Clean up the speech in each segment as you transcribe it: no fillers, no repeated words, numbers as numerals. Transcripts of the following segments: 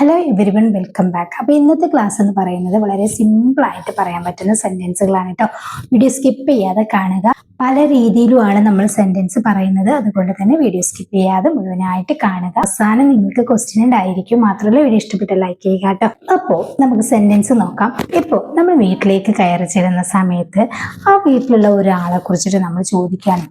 Hello everyone, welcome back. അപ്പോൾ ഇന്നത്തെ class എന്ന് പറയുന്നത് വളരെ സിമ്പിളായിട്ട് പറയാൻ പറ്റുന്ന സെന്റൻസുകളാണ് കേട്ടോ. വീഡിയോ സ്കിപ്പ് ചെയ്യാതെ കാണുക. പല രീതിയിലുമാണ് നമ്മൾ സെന്റൻസ് പറയുന്നത്, അതുകൊണ്ട് തന്നെ വീഡിയോ സ്കിപ്പ് ചെയ്യാതെ മുഴുവനായിട്ട് കാണുക. അവസാനം നിങ്ങൾക്ക് ക്വസ്റ്റ്യൻ ഉണ്ടായിരിക്കും. മാത്രമല്ല വീഡിയോ ഇഷ്ടപ്പെട്ട ലൈക്ക് ചെയ്യുക കേട്ടോ. അപ്പോൾ നമുക്ക് സെന്റൻസ് നോക്കാം. ഇപ്പോൾ നമ്മൾ വീട്ടിലേക്ക് കയറി ചെല്ലുന്ന സമയത്ത് ആ വീട്ടിലുള്ള ഒരാളെ കുറിച്ചിട്ട് നമ്മൾ ചോദിക്കുകയാണ്,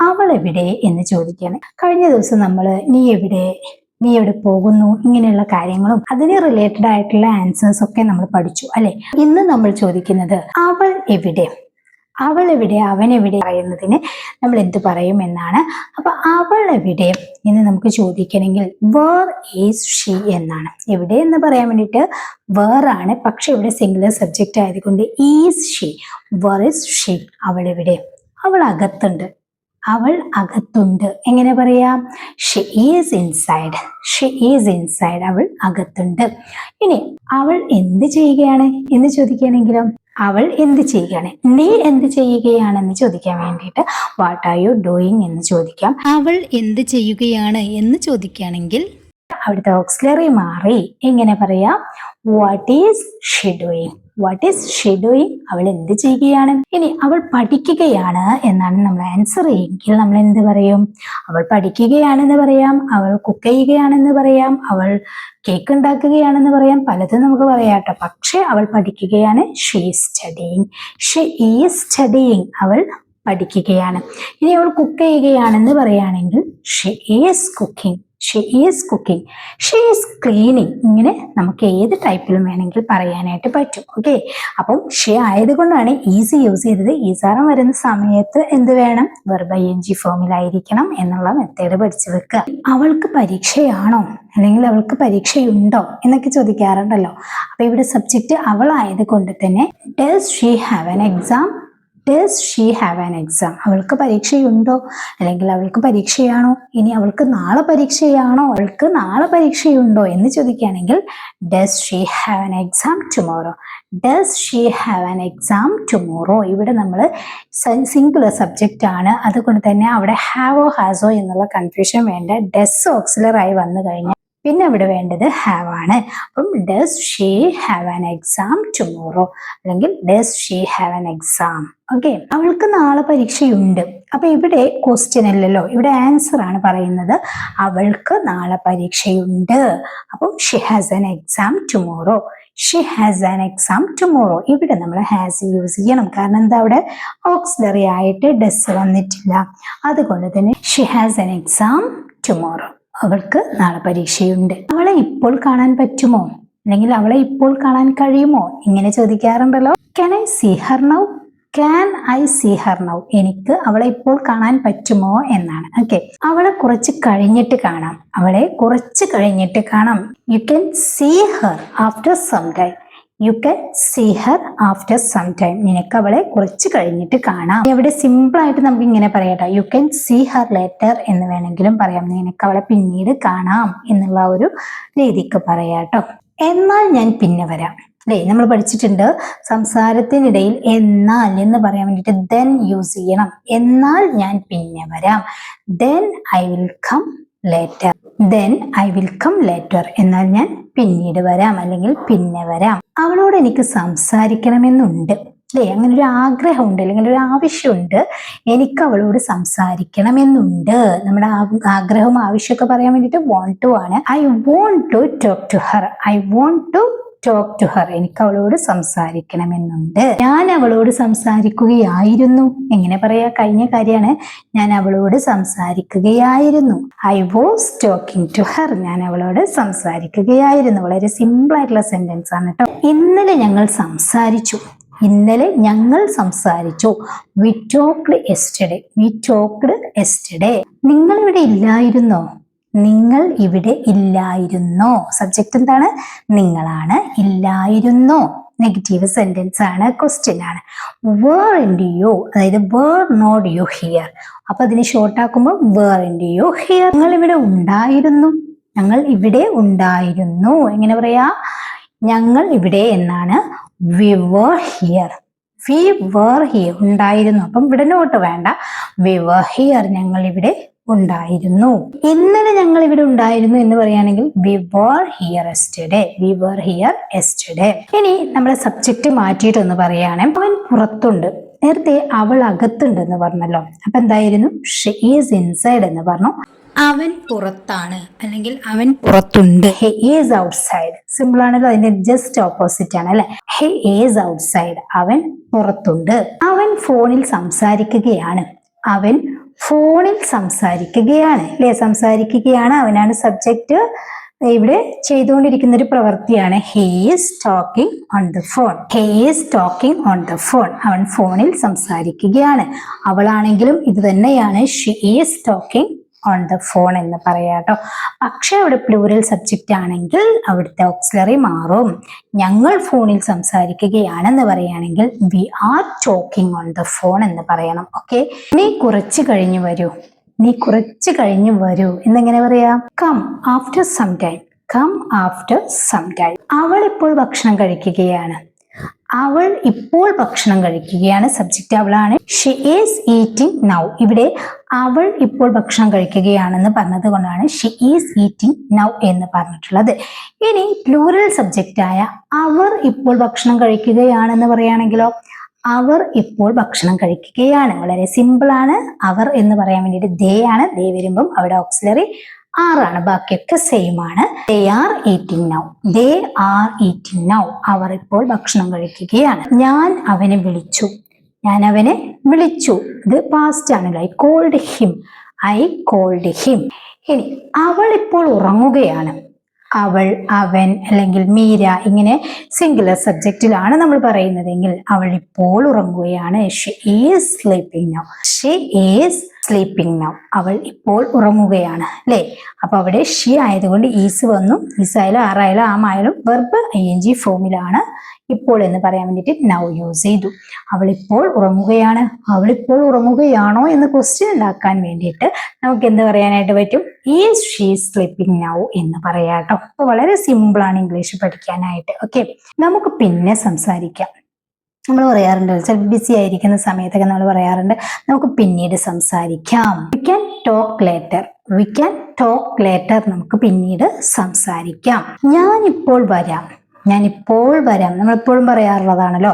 അവൾ എവിടെ എന്ന് ചോദിക്കുകയാണ്. കഴിഞ്ഞ ദിവസം നമ്മൾ നീ എവിടെ പോകുന്നു, ഇങ്ങനെയുള്ള കാര്യങ്ങളും അതിന് റിലേറ്റഡ് ആയിട്ടുള്ള ആൻസേഴ്സ് ഒക്കെ നമ്മൾ പഠിച്ചു അല്ലെ. ഇന്ന് നമ്മൾ ചോദിക്കുന്നത് അവൾ എവിടെ, അവൻ എവിടെ പറയുന്നതിന് നമ്മൾ എന്ത് പറയും എന്നാണ്. അപ്പൊ അവൾ എവിടെ എന്ന് നമുക്ക് ചോദിക്കണമെങ്കിൽ വേർ ഈസ് ഷീ എന്നാണ്. എവിടെ എന്ന് പറയാൻ വേണ്ടിയിട്ട് വേർ ആണ്, പക്ഷെ ഇവിടെ സിംഗുലർ സബ്ജക്റ്റ് ആയതുകൊണ്ട് is she, where is she, അവൾ എവിടെ, അവൾ അകത്തുണ്ട്, അവൾ അകത്തുണ്ട്. എങ്ങനെ പറയാം? She is inside, she is inside, അവൾ അകത്തുണ്ട്. ഇനി അവൾ എന്ത് ചെയ്യുകയാണ് എന്ന് ചോദിക്കുകയാണെങ്കിലോ, അവൾ എന്ത് ചെയ്യുകയാണ്, നീ എന്ത് ചെയ്യുകയാണെന്ന് ചോദിക്കാൻ വേണ്ടിയിട്ട് വാട്ട് ആർ യു ഡൂയിങ് എന്ന് ചോദിക്കാം. അവൾ എന്ത് ചെയ്യുകയാണ് എന്ന് ചോദിക്കുകയാണെങ്കിൽ അവിടുത്തെ ഓക്സിലറി മാറി എങ്ങനെ പറയാം? What is she doing, what is she doing, അവൾ എന്ത് ചെയ്യുകയാണ്. ഇനി അവൾ പഠിക്കുകയാണ് എന്നാണ് നമ്മൾ ആൻസർ എങ്കിൽ നമ്മൾ എന്ത് പറയും? അവൾ പഠിക്കുകയാണെന്ന് പറയാം, അവൾ കുക്ക് ചെയ്യുകയാണെന്ന് പറയാം, അവൾ കേക്ക് ഉണ്ടാക്കുകയാണെന്ന് പറയാം, പലതും നമുക്ക് പറയാം കേട്ടോ. പക്ഷെ അവൾ പഠിക്കുകയാണ്, she is studying, she is studying, അവൾ പഠിക്കുകയാണ്. ഇനി അവൾ കുക്ക് ചെയ്യുകയാണെന്ന് പറയുകയാണെങ്കിൽ she is cooking, she is cooking, she is cleaning. ഇങ്ങനെ നമുക്ക് ഏത് ടൈപ്പിലും വേണമെങ്കിൽ പറയാനായിട്ട് പറ്റും. ഓക്കെ, അപ്പം ഷീ ആയതുകൊണ്ടാണ് ഈസി യൂസ് ചെയ്തത്. ഈസാറം വരുന്ന സമയത്ത് എന്ത് വേണം? വെർബ് ing ഫോമിലായിരിക്കണം എന്നുള്ള മെത്തേഡ് പഠിച്ചു വെക്കുക. അവൾക്ക് പരീക്ഷയാണോ അല്ലെങ്കിൽ അവൾക്ക് പരീക്ഷയുണ്ടോ എന്നൊക്കെ ചോദിക്കാറുണ്ടല്ലോ. അപ്പൊ ഇവിടെ സബ്ജക്റ്റ് അവൾ ആയതുകൊണ്ട് തന്നെ does she have an exam, does she have an exam, അവൾക്ക് പരീക്ഷയുണ്ടോ അല്ലെങ്കിൽ അവൾക്ക് പരീക്ഷയാണോ. ഇനി അവൾക്ക് നാളെ പരീക്ഷയാണോ, അവൾക്ക് നാളെ പരീക്ഷയുണ്ടോ എന്ന് ചോദിക്കുകയാണെങ്കിൽ does she have an exam tomorrow, does she have an exam tomorrow. ഇവിടെ നമ്മൾ സിംഗുലർ സബ്ജക്റ്റ് ആണ്, അതുകൊണ്ട് തന്നെ അവിടെ ഹാവോ ഹാസോ എന്നുള്ള കൺഫ്യൂഷൻ വേണ്ട. ഡസ് ഓക്സിലറായി വന്നു കഴിഞ്ഞാൽ പിന്നെ അവിടെ വേണ്ടത് ഹാവ് ആണ്. അപ്പം does she have an exam tomorrow അല്ലെങ്കിൽ does she have an exam. Okay, അവൾക്ക് നാളെ പരീക്ഷയുണ്ട്. അപ്പൊ ഇവിടെ ക്വസ്റ്റ്യൻ അല്ലല്ലോ, ഇവിടെ ആൻസർ ആണ് പറയുന്നത്. അവൾക്ക് നാളെ പരീക്ഷയുണ്ട്. അപ്പം she has an exam tomorrow, she has an exam tomorrow. ഇവിടെ നമ്മൾ ഹാസ് യൂസ് ചെയ്യണം, കാരണം എന്താ അവിടെ ഓക്സിലറി ആയിട്ട് ഡസ് വന്നിട്ടില്ല. അതുകൊണ്ട് തന്നെ she has an exam tomorrow, അവൾക്ക് നാളെ പരീക്ഷയുണ്ട്. അവളെ ഇപ്പോൾ കാണാൻ പറ്റുമോ അല്ലെങ്കിൽ അവളെ ഇപ്പോൾ കാണാൻ കഴിയുമോ ഇങ്ങനെ ചോദിക്കാറുണ്ടല്ലോ. Can I see her now, can I see her now, എനിക്ക് അവളെ ഇപ്പോൾ കാണാൻ പറ്റുമോ എന്നാണ്. ഓക്കെ, അവളെ കുറച്ച് കഴിഞ്ഞിട്ട് കാണാം, അവളെ കുറച്ച് കഴിഞ്ഞിട്ട് കാണാം. You can see her after some time, you can see her after some time, നിനക്ക് അവളെ കുറച്ച് കഴിഞ്ഞിട്ട് കാണാം. ഇവിടെ സിമ്പിൾ ആയിട്ട് നമുക്ക് ഇങ്ങനെ പറയാട്ടോ, you can see her later എന്ന് വേണമെങ്കിലും പറയാം, നിനക്ക് അവളെ പിന്നീട് കാണാം എന്നുള്ള ഒരു രീതിക്ക് പറയാട്ടോ. എന്നാൽ ഞാൻ പിന്നെ വരാം അല്ലേ, നമ്മൾ പഠിച്ചിട്ടുണ്ട് സംസാരത്തിനിടയിൽ എന്നാൽ എന്ന് പറയാൻ വേണ്ടിയിട്ട് ദെൻ യൂസ് ചെയ്യണം. എന്നാൽ ഞാൻ പിന്നെ വരാം, then I will come later, then I will come later, എന്നാൽ ഞാൻ പിന്നീട് വരാം അല്ലെങ്കിൽ പിന്നെ വരാം. അവളോട് എനിക്ക് സംസാരിക്കണമെന്നുണ്ട് അല്ലേ, അങ്ങനെ ഒരു ആഗ്രഹമുണ്ട് അല്ലെങ്കിൽ ഒരു ആവശ്യമുണ്ട്, എനിക്ക് അവളോട് സംസാരിക്കണമെന്നുണ്ട്. നമ്മുടെ ആഗ്രഹവും ആവശ്യമൊക്കെ പറയാൻ വേണ്ടിയിട്ട് വോണ്ട് ടു ആണ്. I want to talk to her, I want to talk to her, എനിക്ക് അവളോട് സംസാരിക്കണമെന്നുണ്ട്. ഞാൻ അവളോട് സംസാരിക്കുകയായിരുന്നു, എങ്ങനെ പറയാ, കഴിഞ്ഞ കാര്യമാണ്. ഞാൻ അവളോട് സംസാരിക്കുകയായിരുന്നു. I was talking to her, ഞാൻ അവളോട് സംസാരിക്കുകയായിരുന്നു. വളരെ സിമ്പിൾ ആയിട്ടുള്ള സെന്റൻസ് ആണ് കേട്ടോ. ഇന്നലെ ഞങ്ങൾ സംസാരിച്ചു, ഇന്നലെ ഞങ്ങൾ സംസാരിച്ചു. We talked yesterday, we talked yesterday. നിങ്ങൾ ഇവിടെ ഇല്ലായിരുന്നോ, നിങ്ങൾ ഇവിടെ ഇല്ലായിരുന്നോ. സബ്ജക്റ്റ് എന്താണ്? നിങ്ങളാണ്. ഇല്ലായിരുന്നോ നെഗറ്റീവ് സെന്റൻസ് ആണ്, ക്വസ്റ്റ്യൻ ആണ്. weren't you, അതായത് were not you here. അപ്പൊ അതിന് ഷോർട്ട് ആക്കുമ്പോൾ weren't you here, ഞങ്ങൾ ഇവിടെ ഉണ്ടായിരുന്നു, ഞങ്ങൾ ഇവിടെ ഉണ്ടായിരുന്നു. എങ്ങനെ പറയാ? ഞങ്ങൾ ഇവിടെ എന്നാണ്. we were here, we were here, ഉണ്ടായിരുന്നു. അപ്പം ഇവിടെ നോട്ട് വേണ്ട, we were here, ഞങ്ങൾ ഇവിടെ ഉണ്ടായിരുന്നു. ഇന്നലെ ഞങ്ങൾ ഇവിടെ ഉണ്ടായിരുന്നു എന്ന് പറയുകയാണെങ്കിൽ we were here yesterday. we were here yesterday. ഇനി നമ്മളെ സബ്ജക്റ്റ് മാറ്റിയിട്ടൊന്ന് പറയുകയാണ്. അവൻ പുറത്തുണ്ട്. നേരത്തെ അവൾ അകത്തുണ്ട് എന്ന് പറഞ്ഞല്ലോ. അപ്പൊ എന്തായിരുന്നു? she is inside എന്ന് പറഞ്ഞു. അവൻ പുറത്താണ് അല്ലെങ്കിൽ അവൻ പുറത്തുണ്ട്. he is outside. സിമ്പിൾ ആണല്ലോ. അതിന്റെ ജസ്റ്റ് ഓപ്പോസിറ്റ് ആണ് അല്ലെ. he is outside. അവൻ പുറത്തുണ്ട്. അവൻ ഫോണിൽ സംസാരിക്കുകയാണ്. അവൻ ഫോണിൽ സംസാരിക്കുകയാണ് അല്ലെ. സംസാരിക്കുകയാണ്, അവനാണ് സബ്ജക്റ്റ്. ഇവിടെ ചെയ്തുകൊണ്ടിരിക്കുന്ന ഒരു പ്രവൃത്തിയാണ്. he is talking on the phone. he is talking on the phone. അവൻ ഫോണിൽ സംസാരിക്കുകയാണ്. അവളാണെങ്കിലും ഇത് തന്നെയാണ്. she is talking on the phone എന്ന് പറയാട്ടോ. പക്ഷെ അവിടെ പ്ലൂറൽ സബ്ജക്റ്റ് ആണെങ്കിൽ അവിടുത്തെ ഓക്സിലറി മാറും. ഞങ്ങൾ ഫോണിൽ സംസാരിക്കുകയാണെന്ന് പറയുകയാണെങ്കിൽ we are talking on the phone എന്ന് പറയണം. ഓക്കെ. നീ കുറച്ച് കഴിഞ്ഞു വരൂ. നീ കുറച്ച് കഴിഞ്ഞു വരൂ എന്നെങ്ങനെ പറയാ? come after some time. come after some time. അവൾ ഇപ്പോൾ ഭക്ഷണം കഴിക്കുകയാണ്. അവൾ ഇപ്പോൾ ഭക്ഷണം കഴിക്കുകയാണ്. സബ്ജക്റ്റ് അവളാണ്. she is eating now. ഇവിടെ അവൾ ഇപ്പോൾ ഭക്ഷണം കഴിക്കുകയാണെന്ന് പറഞ്ഞത് കൊണ്ടാണ് she is eating now എന്ന് പറഞ്ഞിട്ടുള്ളത്. ഇനി പ്ലൂറൽ സബ്ജക്റ്റ് ആയ അവർ ഇപ്പോൾ ഭക്ഷണം കഴിക്കുകയാണെന്ന് പറയുകയാണെങ്കിലോ, അവർ ഇപ്പോൾ ഭക്ഷണം കഴിക്കുകയാണ്. വളരെ സിമ്പിൾ ആണ്. അവർ എന്ന് പറയാൻ വേണ്ടിയിട്ട് they ആണ്. they വരുമ്പം അവിടെ ഓക്സിലറി ആറാണ്. ബാക്കിയൊക്കെ സെയിം ആണ്. they are eating now. they are eating now. അവർ ഇപ്പോൾ ഭക്ഷണം കഴിക്കുകയാണ്. ഞാൻ അവനെ വിളിച്ചു. ഞാൻ അവനെ വിളിച്ചു. ഇത് പാസ്റ്റ് ആണല്ലോ. I called him. I called him. ഇനി അവൾ ഇപ്പോൾ ഉറങ്ങുകയാണ്. അവൾ, അവൻ അല്ലെങ്കിൽ മീര ഇങ്ങനെ സിംഗുലർ സബ്ജക്റ്റിലാണ് നമ്മൾ പറയുന്നതെങ്കിൽ അവൾ ഇപ്പോൾ ഉറങ്ങുകയാണ്. she is sleeping now. she is sleeping now. അവൾ ഇപ്പോൾ ഉറങ്ങുകയാണ് അല്ലേ. അപ്പൊ അവിടെ she ആയതുകൊണ്ട് ഈസ് വന്നു. ഈസ് ആയാലും ആറായാലും ആമായാലും വെർബ് ing ഫോമിലാണ് ഇപ്പോൾ എന്ന് പറയാൻ വേണ്ടിയിട്ട് നൗ യൂസ് ചെയ്തു. അവളിപ്പോൾ ഉറങ്ങുകയാണ്. അവളിപ്പോൾ ഉറങ്ങുകയാണോ എന്ന് ക്വസ്റ്റ്യൻ ഉണ്ടാക്കാൻ വേണ്ടിയിട്ട് നമുക്ക് എന്ത് പറയാനായിട്ട് പറ്റും? ഈസ് ഷീ സ്ലീപ്പിംഗ് നൗ എന്ന് പറയാട്ടോ. അപ്പൊ വളരെ സിമ്പിൾ ആണ് ഇംഗ്ലീഷ് പഠിക്കാനായിട്ട്. ഓക്കെ, നമുക്ക് പിന്നെ സംസാരിക്കാം. നമ്മൾ പറയാറുണ്ട്, ചിലപ്പോൾ ബിസി ആയിരിക്കുന്ന സമയത്തൊക്കെ നമ്മൾ പറയാറുണ്ട് നമുക്ക് പിന്നീട് സംസാരിക്കാം. We can talk later. We can talk later. നമുക്ക് പിന്നീട് സംസാരിക്കാം. ഞാനിപ്പോൾ വരാം. ഞാനിപ്പോൾ വരാം നമ്മളെപ്പോഴും പറയാറുള്ളതാണല്ലോ.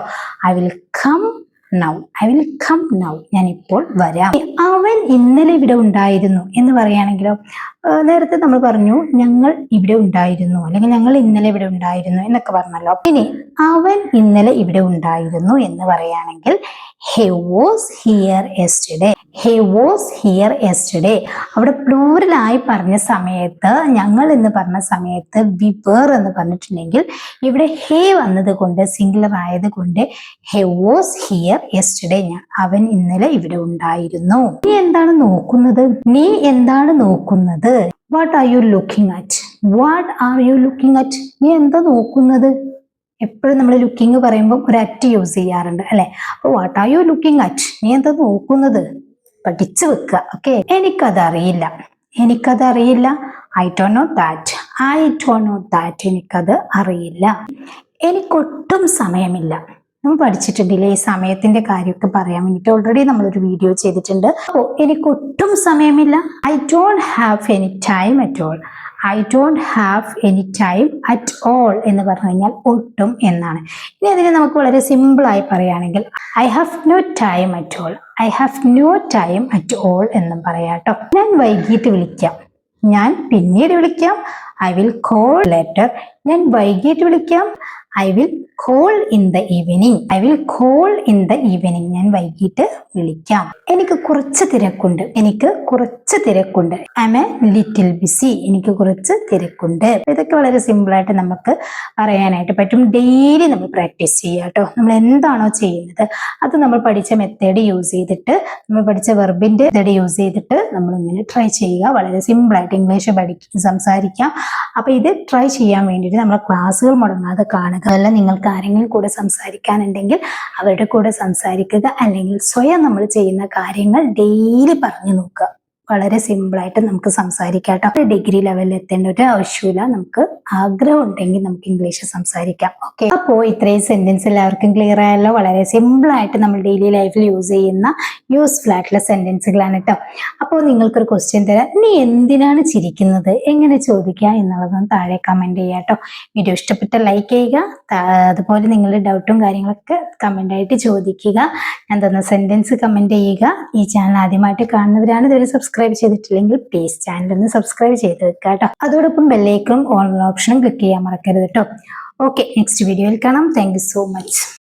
I will come now. I will come now. ഞാനിപ്പോൾ വരാം. അവൻ ഇന്നലെ ഇവിടെ ഉണ്ടായിരുന്നു എന്ന് പറയുകയാണെങ്കിലോ, നേരത്തെ നമ്മൾ പറഞ്ഞു ഞങ്ങൾ ഇവിടെ ഉണ്ടായിരുന്നു അല്ലെങ്കിൽ ഞങ്ങൾ ഇന്നലെ ഇവിടെ ഉണ്ടായിരുന്നു എന്നൊക്കെ പറഞ്ഞല്ലോ. ഇനി അവൻ ഇന്നലെ ഇവിടെ ഉണ്ടായിരുന്നു എന്ന് പറയുകയാണെങ്കിൽ he was here yesterday. he was here yesterday. അവിടെ പ്ലൂറലായി പറഞ്ഞ സമയത്ത്, ഞങ്ങൾ എന്ന് പറഞ്ഞ സമയത്ത് we were എന്ന് പറഞ്ഞിട്ടുണ്ടെങ്കിൽ ഇവിടെ he വന്നത് കൊണ്ട് സിംഗുലർ ആയത് കൊണ്ട് he was here yesterday. അവൻ ഇന്നലെ ഇവിടെ ഉണ്ടായിരുന്നു. നീ എന്താണ് നോക്കുന്നത്? നീ എന്താണ് നോക്കുന്നത്? What are you looking at? What are you looking at? നീ എന്താ നോക്കുന്നത്? എപ്പോഴും നമ്മൾ ലുക്കിംഗ് പറയുമ്പോൾ ഒരു അറ്റ് യൂസ് ചെയ്യാറുണ്ട് അല്ലെ. അപ്പൊ what are you looking at? നീ എന്താ നോക്കുന്നത്? പഠിച്ചു വെക്കുക. ഓക്കെ. എനിക്കതറിയില്ല. എനിക്കതറിയില്ല. I don't know that. I don't know that. എനിക്കത് അറിയില്ല. എനിക്കൊട്ടും സമയമില്ല. നമ്മൾ പഠിച്ചിട്ടുണ്ടല്ലേ ഈ സമയത്തിന്റെ കാര്യമൊക്കെ പറയാൻ വേണ്ടിയിട്ട്. ഓൾറെഡി നമ്മളൊരു വീഡിയോ ചെയ്തിട്ടുണ്ട്. അപ്പോൾ എനിക്കൊട്ടും സമയമില്ല. I don't have any time at all. I don't have any time at all എന്ന് പറഞ്ഞു കഴിഞ്ഞാൽ ഒട്ടും എന്നാണ്. ഇനി അതിനെ നമുക്ക് വളരെ സിമ്പിളായി പറയുകയാണെങ്കിൽ I have no time at all. I have no time at all എന്നും പറയാട്ടോ. ഞാൻ വൈകിട്ട് വിളിക്കാം. ഞാൻ പിന്നീട് വിളിക്കാം. I will call later. ഞാൻ വൈകിട്ട് വിളിക്കാം. I will call in the evening. I will call in the evening. ഞാൻ വൈകിട്ട് വിളിക്കാം. എനിക്ക് കുറച്ച് തിരക്കുണ്ട്. എനിക്ക് കുറച്ച് തിരക്കുണ്ട്. I am a little busy. എനിക്ക് കുറച്ച് തിരക്കുണ്ട്. ഇതൊക്കെ വളരെ സിമ്പിൾ ആയിട്ട് നമുക്ക് പറയാനായിട്ട് പറ്റും. ഡെയിലി നമ്മൾ പ്രാക്ടീസ് ചെയ്യുക കേട്ടോ. നമ്മൾ എന്താണോ ചെയ്യുന്നത് അത് നമ്മൾ പഠിച്ച മെത്തേഡ് യൂസ് ചെയ്തിട്ട്, നമ്മൾ പഠിച്ച വെർബിന്റെ മെത്തേഡ് യൂസ് ചെയ്തിട്ട് നമ്മൾ ഇങ്ങനെ ട്രൈ ചെയ്യുക. വളരെ സിമ്പിൾ ആയിട്ട് ഇംഗ്ലീഷ് സംസാരിക്കാം. അപ്പൊ ഇത് ട്രൈ ചെയ്യാൻ വേണ്ടിയിട്ട് നമ്മളെ ക്ലാസ്സുകൾ മുടങ്ങാതെ കാണുക. അതല്ല, നിങ്ങൾക്ക് ആരെങ്കിലും കൂടെ സംസാരിക്കാനുണ്ടെങ്കിൽ അവരുടെ കൂടെ സംസാരിക്കുക. അല്ലെങ്കിൽ സ്വയം നമ്മൾ ചെയ്യുന്ന കാര്യങ്ങൾ ഡെയിലി പറഞ്ഞു നോക്കുക. വളരെ സിമ്പിളായിട്ട് നമുക്ക് സംസാരിക്കാം കേട്ടോ. ഡിഗ്രി ലെവലിൽ എത്തേണ്ട ഒരു ആവശ്യമില്ല. നമുക്ക് ആഗ്രഹം ഉണ്ടെങ്കിൽ നമുക്ക് ഇംഗ്ലീഷ് സംസാരിക്കാം. ഓക്കെ, അപ്പോൾ ഇത്രയും സെന്റൻസ് എല്ലാവർക്കും ക്ലിയർ ആയല്ലോ. വളരെ സിമ്പിളായിട്ട് നമ്മൾ ഡെയിലി ലൈഫിൽ യൂസ് ചെയ്യുന്ന യൂസ്ഫുൾ ആയിട്ടുള്ള സെന്റൻസുകളാണ് കേട്ടോ. അപ്പോൾ നിങ്ങൾക്കൊരു ക്വസ്റ്റ്യൻ തരാം. നീ എന്തിനാണ് ചിരിക്കുന്നത്, എങ്ങനെ ചോദിക്കുക എന്നുള്ളതൊന്ന് താഴെ കമന്റ് ചെയ്യുക കേട്ടോ. വീഡിയോ ഇഷ്ടപ്പെട്ട ലൈക്ക് ചെയ്യുക. അതുപോലെ നിങ്ങളുടെ ഡൗട്ടും കാര്യങ്ങളൊക്കെ കമന്റ് ആയിട്ട് ചോദിക്കുക. ഞാൻ തന്ന സെന്റൻസ് കമന്റ് ചെയ്യുക. ഈ ചാനൽ ആദ്യമായിട്ട് കാണുന്നവരാണ്, ഇതുവരെ സബ്സ്ക്രൈബ് ചെയ്തിട്ടില്ലെങ്കിൽ പ്ലീസ് ചാനൽ ഒന്ന് സബ്സ്ക്രൈബ് ചെയ്ത് വെക്കുക കേട്ടോ. അതോടൊപ്പം ബെല്ലൈക്കണും ഓൾ ഓപ്ഷനും ക്ലിക്ക് ചെയ്യാൻ മറക്കരുത് കേട്ടോ. ഓക്കെ, നെക്സ്റ്റ് വീഡിയോയിൽ കാണാം. Thank you so much.